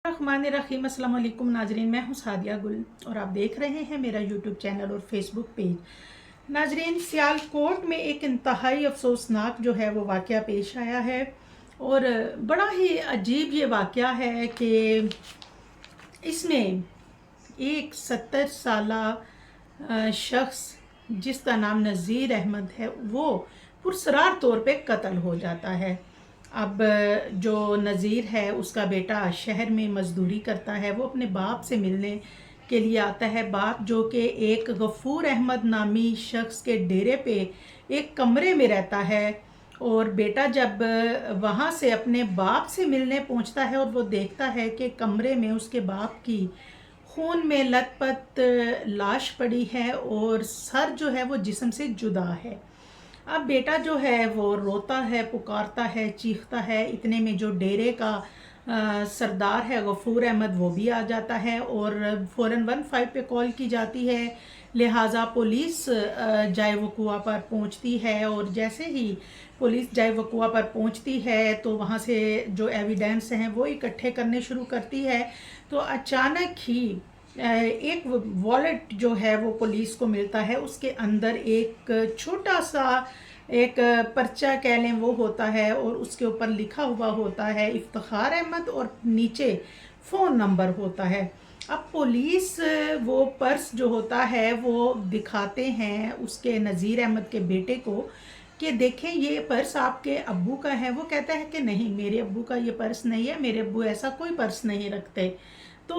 रहीम अस्सलाम वालेकुम नाजरीन, मैं हूँ सादिया गुल और आप देख रहे हैं मेरा यूट्यूब चैनल और फेसबुक पेज। नाजरीन, सियालकोट में एक इंतहाई अफसोसनाक जो है वो वाक़या पेश आया है और बड़ा ही अजीब ये वाक़या है कि इसमें एक 70 साला शख्स जिसका नाम नज़ीर अहमद है वो पुरसरार तौर पे कत्ल हो जाता है। अब जो नज़ीर है उसका बेटा शहर में मज़दूरी करता है, वो अपने बाप से मिलने के लिए आता है। बाप जो कि एक गफ़ूर अहमद नामी शख्स के डेरे पे एक कमरे में रहता है और बेटा जब वहाँ से अपने बाप से मिलने पहुँचता है और वो देखता है कि कमरे में उसके बाप की खून में लथपथ लाश पड़ी है और सर जो है वो जिस्म से जुदा है। अब बेटा जो है वो रोता है, पुकारता है, चीखता है। इतने में जो डेरे का सरदार है गफ़ूर अहमद वो भी आ जाता है और फ़ौरन 15 पे कॉल की जाती है। लिहाजा पुलिस जाए वक़ुआ पर पहुंचती है और जैसे ही पुलिस जाए वक़ुआ पर पहुंचती है तो वहां से जो एविडेंस हैं वो इकट्ठे करने शुरू करती है। तो अचानक ही एक वॉलेट जो है वो पुलिस को मिलता है, उसके अंदर एक छोटा सा एक पर्चा कह लें वो होता है और उसके ऊपर लिखा हुआ होता है इफ्तिखार अहमद और नीचे फ़ोन नंबर होता है। अब पुलिस वो पर्स जो होता है वो दिखाते हैं उसके नज़ीर अहमद के बेटे को कि देखें ये पर्स आपके अब्बू का है। वो कहता है कि नहीं, मेरे अब्बू का ये पर्स नहीं है, मेरे अब्बू ऐसा कोई पर्स नहीं रखते। तो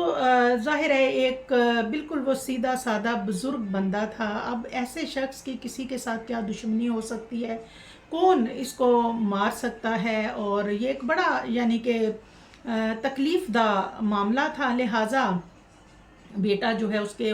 ज़ाहिर है एक बिल्कुल वो सीधा साधा बुज़ुर्ग बंदा था। अब ऐसे शख्स की किसी के साथ क्या दुश्मनी हो सकती है, कौन इसको मार सकता है, और ये एक बड़ा यानी कि तकलीफ़ दा मामला था। लिहाजा बेटा जो है उसके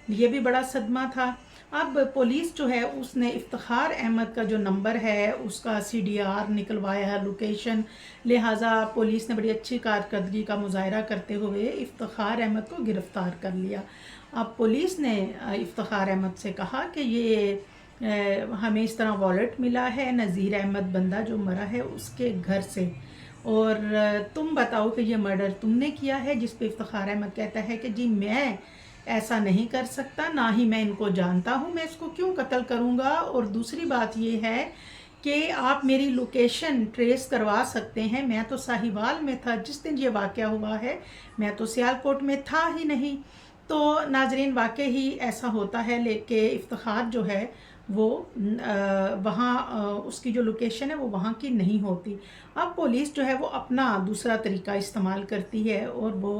लिए भी बड़ा सदमा था। अब पुलिस जो है उसने इफ्तिखार अहमद का जो नंबर है उसका CDR निकलवाया है, लोकेशन। लिहाजा पुलिस ने बड़ी अच्छी कारकर्दगी का मुजाहरा करते हुए इफ्तिखार अहमद को गिरफ़्तार कर लिया। अब पुलिस ने इफ्तिखार अहमद से कहा कि ये हमें इस तरह वॉलेट मिला है नज़ीर अहमद बंदा जो मरा है उसके घर से, और तुम बताओ कि ये मर्डर तुमने किया है। जिस पे इफ्तिखार अहमद कहता है कि जी मैं ऐसा नहीं कर सकता, ना ही मैं इनको जानता हूँ, मैं इसको क्यों कत्ल करूँगा। और दूसरी बात ये है कि आप मेरी लोकेशन ट्रेस करवा सकते हैं, मैं तो साहिवाल में था जिस दिन ये वाक़या हुआ है, मैं तो सियालकोट में था ही नहीं। तो नाजरीन वाकई ही ऐसा होता है, लेकिन इफ्तिखार जो है वो वहाँ उसकी जो लोकेशन है वो वहाँ की नहीं होती। अब पुलिस जो है वो अपना दूसरा तरीका इस्तेमाल करती है और वो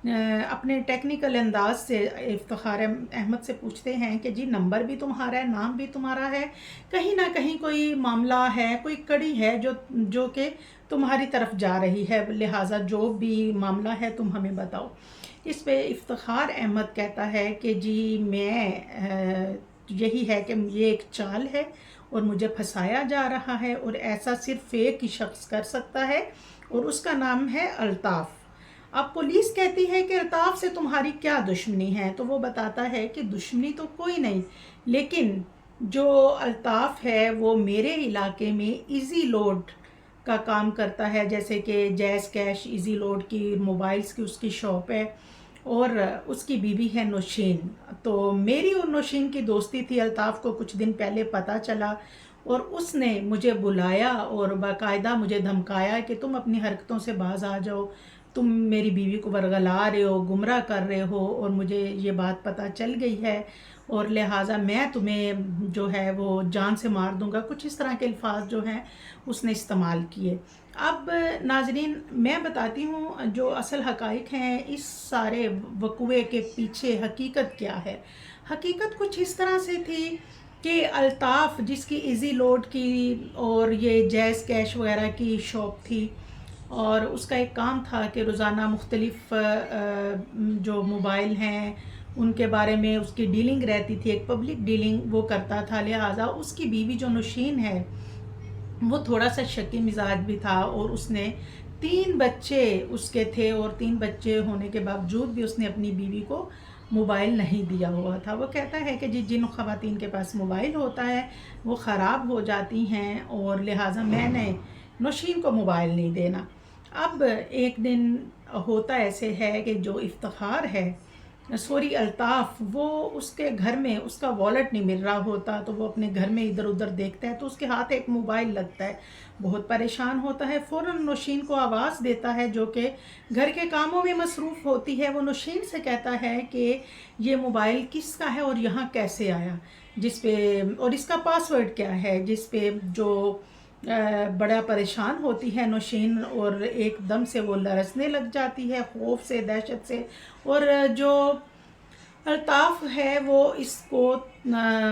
अपने टेक्निकल अंदाज से इफ्तिखार अहमद से पूछते हैं कि जी नंबर भी तुम्हारा है, नाम भी तुम्हारा है, कहीं ना कहीं कोई मामला है, कोई कड़ी है जो कि तुम्हारी तरफ जा रही है, लिहाजा जो भी मामला है तुम हमें बताओ। इस पे इफ्तिखार अहमद कहता है कि जी मैं यही है कि ये एक चाल है और मुझे फंसाया जा रहा है और ऐसा सिर्फ एक ही शख्स कर सकता है और उसका नाम है अल्ताफ़। अब पुलिस कहती है कि अल्ताफ़ से तुम्हारी क्या दुश्मनी है, तो वो बताता है कि दुश्मनी तो कोई नहीं, लेकिन जो अल्ताफ़ है वो मेरे इलाके में इजी लोड का काम करता है, जैसे कि जैज़ कैश, इजी लोड की मोबाइल्स की उसकी शॉप है और उसकी बीवी है नौशीन। तो मेरी और नौशीन की दोस्ती थी, अल्ताफ़ को कुछ दिन पहले पता चला और उसने मुझे बुलाया और बाकायदा मुझे धमकाया कि तुम अपनी हरकतों से बाज आ जाओ, तुम मेरी बीवी को बरगला रहे हो, गुमराह कर रहे हो और मुझे ये बात पता चल गई है और लिहाजा मैं तुम्हें जो है वो जान से मार दूंगा। कुछ इस तरह के अल्फाज जो हैं उसने इस्तेमाल किए। अब नाजरीन मैं बताती हूँ जो असल हकाइक हैं इस सारे वक़ुए के पीछे हकीकत क्या है। हकीकत कुछ इस तरह से थी कि अल्ताफ़ जिसकी इजी लोड की और ये जैज़ कैश वगैरह की शॉप थी और उसका एक काम था कि रोज़ाना मुख्तलिफ़ जो मोबाइल हैं उनके बारे में उसकी डीलिंग रहती थी, एक पब्लिक डीलिंग वो करता था। लिहाजा उसकी बीवी जो नौशीन है वो थोड़ा सा शकी मिजाज भी था और उसने 3 बच्चे उसके थे और 3 बच्चे होने के बावजूद भी उसने अपनी बीवी को मोबाइल नहीं दिया हुआ था। वो कहता है कि जिन ख़वातीन के पास मोबाइल होता है वो ख़राब हो जाती हैं और लिहाजा मैंने नौशीन को मोबाइल नहीं देना। अब एक दिन ہوتا ایسے ہے کہ جو افتخار ہے، سوری الطاف، وہ اس کے گھر میں اس کا والٹ نہیں مل رہا ہوتا، تو وہ اپنے گھر میں ادھر ادھر دیکھتا ہے تو اس کے ہاتھ ایک موبائل لگتا ہے، بہت پریشان ہوتا ہے، فوراً نوشین کو آواز دیتا ہے جو کہ گھر کے کاموں میں مصروف ہوتی ہے۔ وہ نوشین سے کہتا ہے کہ یہ موبائل کس کا ہے اور یہاں کیسے آیا، جس پہ اور اس کا پاسورڈ کیا ہے، جس پہ جو بڑا پریشان ہوتی ہے نوشین، اور ایک دم سے وہ لرزنے لگ جاتی ہے خوف سے، دہشت سے، اور جو الطاف ہے وہ اس کو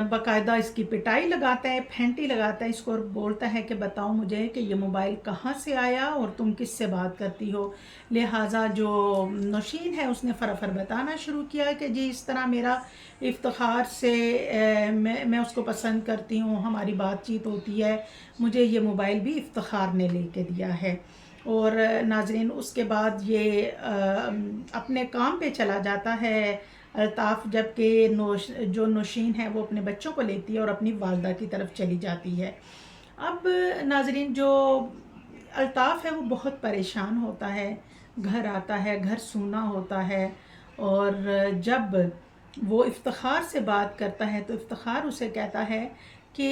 باقاعدہ اس کی پٹائی لگاتا ہے، پھینٹی لگاتا ہے اس کو، اور بولتا ہے کہ بتاؤ مجھے کہ یہ موبائل کہاں سے آیا اور تم کس سے بات کرتی ہو۔ لہٰذا جو نوشین ہے اس نے فرافر بتانا شروع کیا کہ جی اس طرح میرا افتخار سے میں اس کو پسند کرتی ہوں، ہماری بات چیت ہوتی ہے، مجھے یہ موبائل بھی افتخار نے لے کے دیا ہے۔ اور ناظرین اس کے بعد یہ اپنے کام پہ چلا جاتا ہے الطاف، جبکہ جو نوشین ہے وہ اپنے بچوں کو لیتی ہے اور اپنی والدہ کی طرف چلی جاتی ہے۔ اب ناظرین جو الطاف ہے وہ بہت پریشان ہوتا ہے، گھر آتا ہے، گھر سونا ہوتا ہے، اور جب وہ افتخار سے بات کرتا ہے تو افتخار اسے کہتا ہے کہ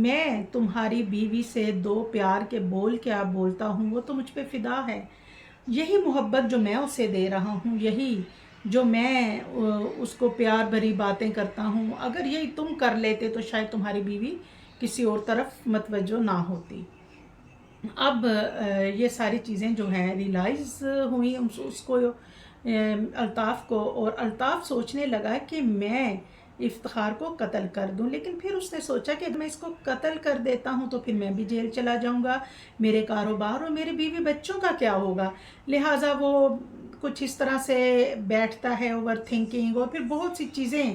میں تمہاری بیوی سے 2 پیار کے بول کیا بولتا ہوں، وہ تو مجھ پہ فدا ہے، یہی محبت جو میں اسے دے رہا ہوں، یہی جو میں اس کو پیار بھری باتیں کرتا ہوں، اگر یہی تم کر لیتے تو شاید تمہاری بیوی کسی اور طرف متوجہ نہ ہوتی۔ اب یہ ساری چیزیں جو ہیں ریلائز ہوئی اس کو، الطاف کو، اور الطاف سوچنے لگا کہ میں افتخار کو قتل کر دوں، لیکن پھر اس نے سوچا کہ میں اس کو قتل کر دیتا ہوں تو پھر میں بھی جیل چلا جاؤں گا، میرے کاروبار اور میرے بیوی بچوں کا کیا ہوگا۔ لہٰذا وہ کچھ اس طرح سے بیٹھتا ہے، اوور تھنکنگ، اور پھر بہت سی چیزیں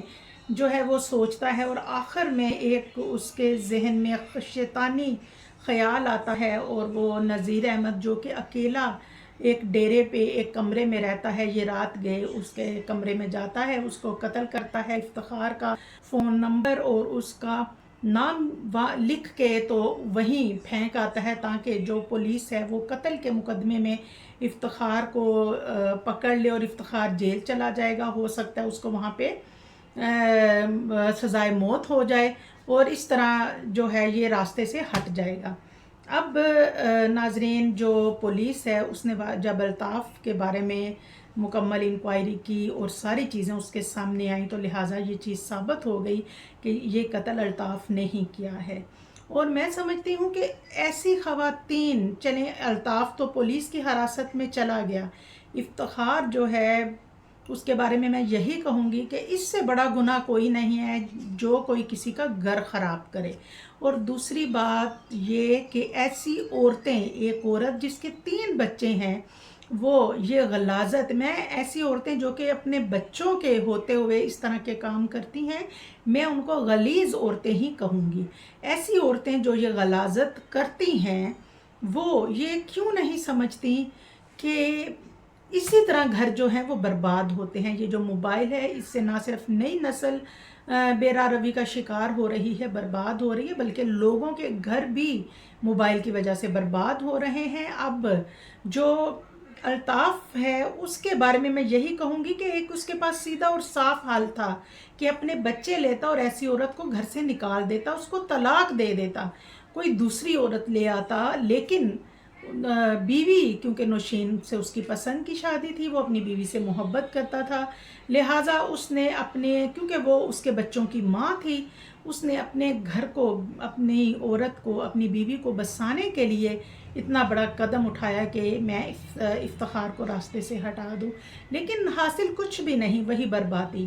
جو ہے وہ سوچتا ہے، اور آخر میں ایک اس کے ذہن میں شیطانی خیال آتا ہے، اور وہ نذیر احمد جو کہ اکیلا ایک ڈیرے پہ ایک کمرے میں رہتا ہے، یہ رات گئے اس کے کمرے میں جاتا ہے، اس کو قتل کرتا ہے، افتخار کا فون نمبر اور اس کا نام لکھ کے تو وہیں پھینک آتا ہے تاکہ جو پولیس ہے وہ قتل کے مقدمے میں افتخار کو پکڑ لے، اور افتخار جیل چلا جائے گا، ہو سکتا ہے اس کو وہاں پہ سزائے موت ہو جائے، اور اس طرح جو ہے یہ راستے سے ہٹ جائے گا۔ اب ناظرین جو پولیس ہے اس نے جب الطاف کے بارے میں مکمل انکوائری کی اور ساری چیزیں اس کے سامنے آئیں تو لہٰذا یہ چیز ثابت ہو گئی کہ یہ قتل الطاف نے ہی کیا ہے۔ اور میں سمجھتی ہوں کہ ایسی خواتین، چلیں الطاف تو پولیس کی حراست میں چلا گیا، افتخار جو ہے اس کے بارے میں یہی کہوں گی کہ اس سے بڑا گناہ کوئی نہیں ہے جو کوئی کسی کا گھر خراب کرے۔ اور دوسری بات یہ کہ ایسی عورتیں، ایک عورت جس کے 3 بچے ہیں، وہ یہ غلاظت، میں ایسی عورتیں جو کہ اپنے بچوں کے ہوتے ہوئے اس طرح کے کام کرتی ہیں، میں ان کو غلیظ عورتیں ہی کہوں گی۔ ایسی عورتیں جو یہ غلاظت کرتی ہیں وہ یہ کیوں نہیں سمجھتی کہ اسی طرح گھر جو ہیں وہ برباد ہوتے ہیں۔ یہ جو موبائل ہے اس سے نہ صرف نئی نسل بے راہ روی کا شکار ہو رہی ہے، برباد ہو رہی ہے، بلکہ لوگوں کے گھر بھی موبائل کی وجہ سے برباد ہو رہے ہیں۔ اب جو الطاف ہے اس کے بارے میں یہی کہوں گی کہ ایک اس کے پاس سیدھا اور صاف حال تھا کہ اپنے بچے لیتا اور ایسی عورت کو گھر سے نکال دیتا، اس کو طلاق دے دیتا، کوئی دوسری عورت لے آتا، لیکن بیوی، کیونکہ نوشین سے اس کی پسند کی شادی تھی، وہ اپنی بیوی سے محبت کرتا تھا، لہٰذا اس نے کیونکہ وہ اس کے بچوں کی ماں تھی، اس نے اپنے گھر کو، اپنی عورت کو، اپنی بیوی کو بسانے کے لیے اتنا بڑا قدم اٹھایا کہ میں افتخار کو راستے سے ہٹا دوں، لیکن حاصل کچھ بھی نہیں، وہی بربادی۔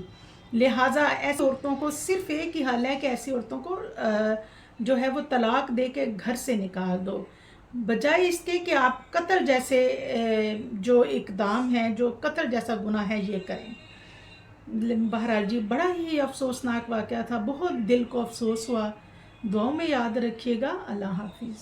لہٰذا ایسی عورتوں کو صرف ایک ہی حل ہے کہ ایسی عورتوں کو جو ہے وہ طلاق دے کے گھر سے نکال دو، بجائے اس کے کہ آپ قتل جیسے جو اقدام ہے، جو قتل جیسا گناہ ہے یہ کریں۔ بہرحال جی بڑا ہی افسوسناک واقعہ تھا، بہت دل کو افسوس ہوا، دعاؤں میں یاد رکھیے گا۔ اللہ حافظ۔